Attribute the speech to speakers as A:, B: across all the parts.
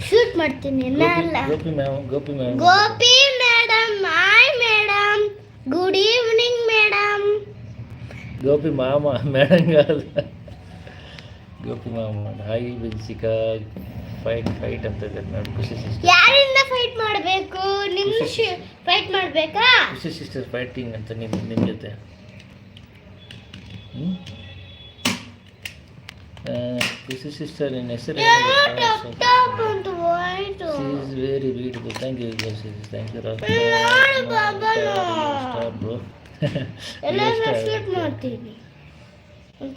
A: Shoot ಮಾಡ್ತೀನಿ
B: Gopi madam
A: hi madam good evening madam
B: Gopi ಮಾಮ madam Gopi ಮಾಮ ಹಾಯ್ ಬೆನ್ಸಿಕಾ ಫೈಟ್ ಅಂತ ಇದ್ದಾರೆ ನೋಡಿ. ಖುಷಿ ಸಿಸ್ಟರ್
A: ಯಾರಿಂದ ಫೈಟ್ ಮಾಡಬೇಕು? ಫೈಟ್ ಮಾಡಬೇಕಾ?
B: ಖುಷಿ ಸಿಸ್ಟರ್ ಫೈಟಿಂಗ್ ಅಂತ ನಿಮ್ಮ ಜೊತೆ. ಖುಷಿ ಸಿಸ್ಟರ್ ನಿನ್ನ ಹೆಸರು is very beautiful. Thank you thank you bro.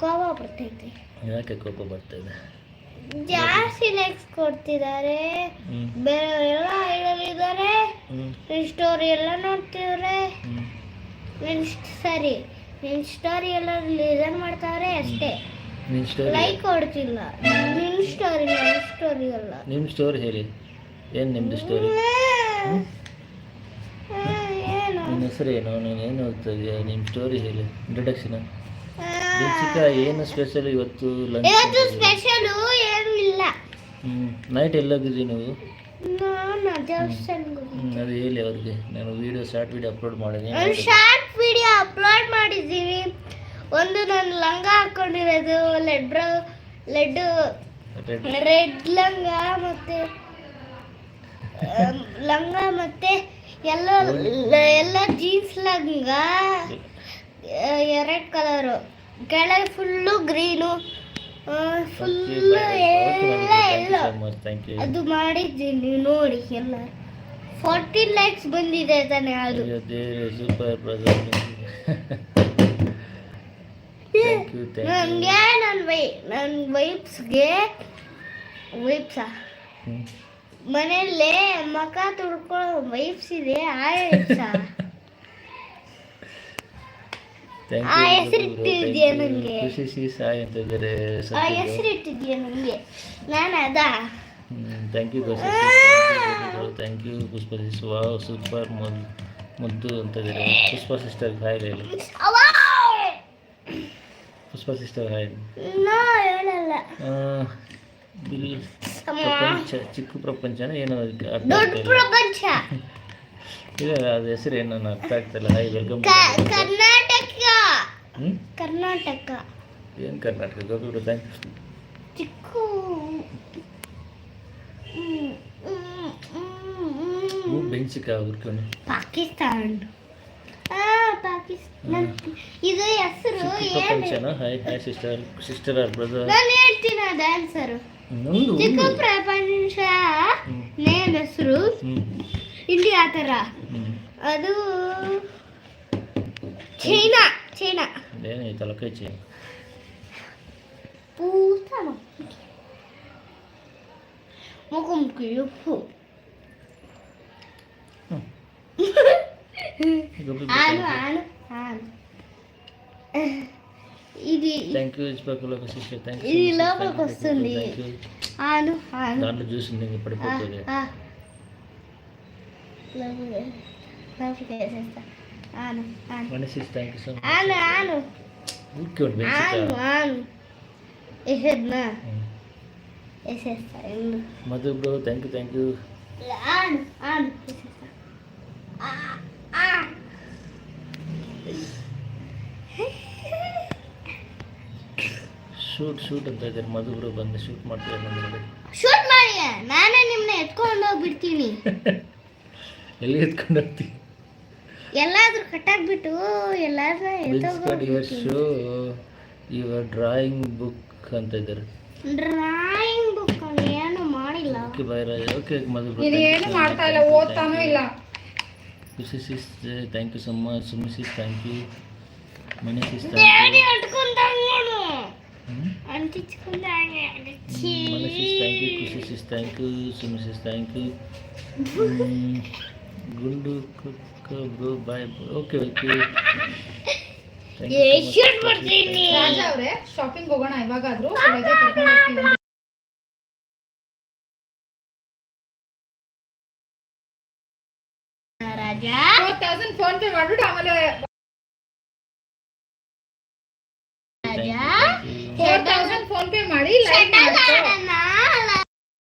A: ಕೋಪ ಬರ್ತೈತೆ.
B: ಯಾಕೆ ಕೋಪ ಬರ್ತಾ ಇದೆ?
A: ಜಾಸ್ತಿ ಲೈಕ್ಸ್ ಕೊಡ್ತಿದ್ದಾರೆ, ಬೇರೆಯವರೆಲ್ಲ ಹೇಳಲಿದ್ದಾರೆ, ಸ್ಟೋರಿ ಎಲ್ಲ ನೋಡ್ತಿದ್ದಾರೆ, ನಿನ್ನ ಸ್ಟೋರಿ ಎಲ್ಲ ಲಿಸನ್ ಮಾಡ್ತಾವ್ರೆ ಅಷ್ಟೇ, ಲೈಕ್ ಕೊಡ್ತಿಲ್ಲ. ನಿನ್ನ ಸ್ಟೋರಿ ಅಲ್ಲ.
B: ನಿಮ್ಮ ಸ್ಟೋರಿ ಹೇಳಿ, ಏನು ನಿಮ್ಮದು ಸ್ಟೋರಿ? ನಿನ್ನ ಹೆಸರು ಏನು? ನೀನು ಏನು ಓದ್ತಾ ಇದೆಯಾ? ನಿಮ್ಮ ಸ್ಟೋರಿ ಹೇಳಿ, ಇಂಟ್ರೊಡಕ್ಷನ್. ಬೆನ್ಸಿಕಾ ಏನು ಸ್ಪೆಷಲ್ ಇವತ್ತು ಲಂಚ್?
A: ಸ್ಪೆಷಲು ಏನೂ ಇಲ್ಲ.
B: ನೈಟ್ ಎಲ್ಲೋಗಿದ್ರಿ ನೀವು?
A: ಅದು
B: ಹೇಳಿ ಅವ್ರಿಗೆ. ನಾನು ಶಾರ್ಟ್ ವಿಡಿಯೋ ಅಪ್ಲೋಡ್ ಮಾಡಿದ್ದೀನಿ.
A: ಒಂದು ನಾನು ಲಂಗ ಹಾಕೊಂಡಿರೋದು ರೆಡ್ ಲಂಗ ಮತ್ತೆ ಎಲ್ಲ ಜೀನ್ಸ್ ಲಂಗ ರೆಡ್ ಕಲರು, ಕೆಳಗೆ ಫುಲ್ಲು ಗ್ರೀನು, ಫುಲ್ಲು ಎಲ್ಲ ಅದು ಮಾಡಿದ್ದೀನಿ ನೋಡಿ. ಎಲ್ಲ 14 ಲೈಕ್ಸ್ ಬಂದಿದೆ ತಾನೆ ಅದು.
B: Super brother.
A: ನನಗೆ ನನ್ನ ವೈಪ್ಸಾ ಮನೆಯಲ್ಲೇ ಮಕ ತುಡ್ಕೊಳ್ಳೋ ವೈಪ್ಸ್ ಇದೆ. ಆ ಹೆಸರಿಟ್ಟಿದ್ಯಾ ನನಗೆ?
B: ಖುಷಿ ಸಾಯಿ ಅಂತ ಇದ್ದಾರೆ.
A: ಆ ಹೆಸರಿಟ್ಟಿದ್ಯಾ ನನಗೆ? ನಾನು ಅದ.
B: Thank you thank you Pushpa sister. Wow super ಮುದ್ದು ಅಂತ ಇದ್ದಾರೆ. ಪುಷ್ಪ ಸಿಸ್ಟರ್ ಹಾಯ್ ಹೇಳಿ. Pushpa sister hi.
A: ಹೇಳಲ್ಲ.
B: ಪ್ರಪಂಚ ಚಿಕ್ಕ ಪ್ರಪಂಚನ ಏನೋ
A: ದೊಡ್ಡ ಪ್ರಪಂಚ
B: ಇಲ್ಲ, ಅದು ಹೆಸರು ಏನೋ ಅರ್ಥ ಆಗ್ತಿಲ್ಲ. Hi welcome.
A: ಕರ್ನಾಟಕ
B: ಏನು ಕರ್ನಾಟಕ? Gopi thank you.
A: ಚಿಕ್ಕ
B: ಬೆನ್ಸಿಕಾ ಹುರ್ಕೊಂಡು
A: ಪಾಕಿಸ್ತಾನ. ಇದು ಹೆಸರು
B: ಪ್ರಪಂಚನ. Hi sister or brother.
A: ನಾನು ಹೇಳ್ತೀನಿ ಅದು ಆನ್ಸರು. ಚಿಕ್ಕ ಪ್ರಪಂಚ ನೇಮ್ ಹೆಸರು ಇಂಡಿಯಾ ಥರ. ಅದು ಚೈನಾ.
B: ಏನೈತಲ್ಲ ಕೈ ಚೈನಾ.
A: ಪೂತನ ಮುಖಂಕಿ ಉಪ್ಪು. ಆನು ఇది ఇది లోపలికి వస్తుంది. ఆను
B: దాంట్లో చూసింది పడిపోతుంది.
A: లోపలికి వేసేస్తా. ఆను వేసేద్దా వేసేస్తా.
B: Madhu bro thank you.
A: ఆను వేసేస్తా.
B: ಶೂಟ್ ಅಂತ ಇದ್ದಾರೆ. ಮಧು ಬ್ರೋ ಬಂದು ಶೂಟ್ ಮಾಡ್ತಾರೆ.
A: ಶೂಟ್ ಮಾಡಿ ನಾನೇ ನಿಮ್ಮನ್ನ ಎತ್ಕೊಂಡು ಹೋಗ್ಬಿಡ್ತೀನಿ.
B: ಎಲ್ಲಿ ಎತ್ಕೊಂಡು ಹೋಗ್ತೀನಿ?
A: ಎಲ್ಲಾದ್ರೂ ಕಟ್ಟಾಕ್ಬಿಟ್ಟು ಎಲ್ಲಾದ್ರೂ
B: ಶೋ ಯುವರ್ ಡ್ರಾಯಿಂಗ್ ಬುಕ್ ಅಂತ ಇದ್ದಾರೆ.
A: ಡ್ರಾಯಿಂಗ್ ಬುಕ್ ಏನು ಮಾಡಿಲ್ಲ.
B: Okay bye Raj. Okay Madhu bro
C: ಏನು ಮಾಡ್ತಾ ಇಲ್ಲ, ಓದ್ತಾನೂ ಇಲ್ಲ.
B: Sis thank you so much. Sumi sis thank you. Mani sis
A: daddy ಅಟ್ಕೊಂಡಾಗ ನೋಡು ಅಂಟಿಸ್ಕೊಂಡಾಗ.
B: Mani sis thank you. Khushi sis thank you. Sumi sis thank you. Gundu bro bye. Okay
A: shoot ಮಾಡ್ತೀನಿ.
C: ರಾಜ ಅವರೇ ಶಾಪಿಂಗ್ ಹೋಗೋಣ ಇವಾಗಾದ್ರೂ. ಬೆಳಗ್ಗೆ ಕರ್ಕೊಂಡು ಹೋಗ್ತೀನಿ.
A: ರಾಜ
C: 4000 ಫೋನ್ ಪೇ ಮಾಡ್ಬಿಟ್ಟು ಆಮೇಲೆ
A: 4000
C: ಫೋನ್ ಪೇ ಮಾಡಿ ಲೈಕ್ ಮಾಡ್ಕೊ.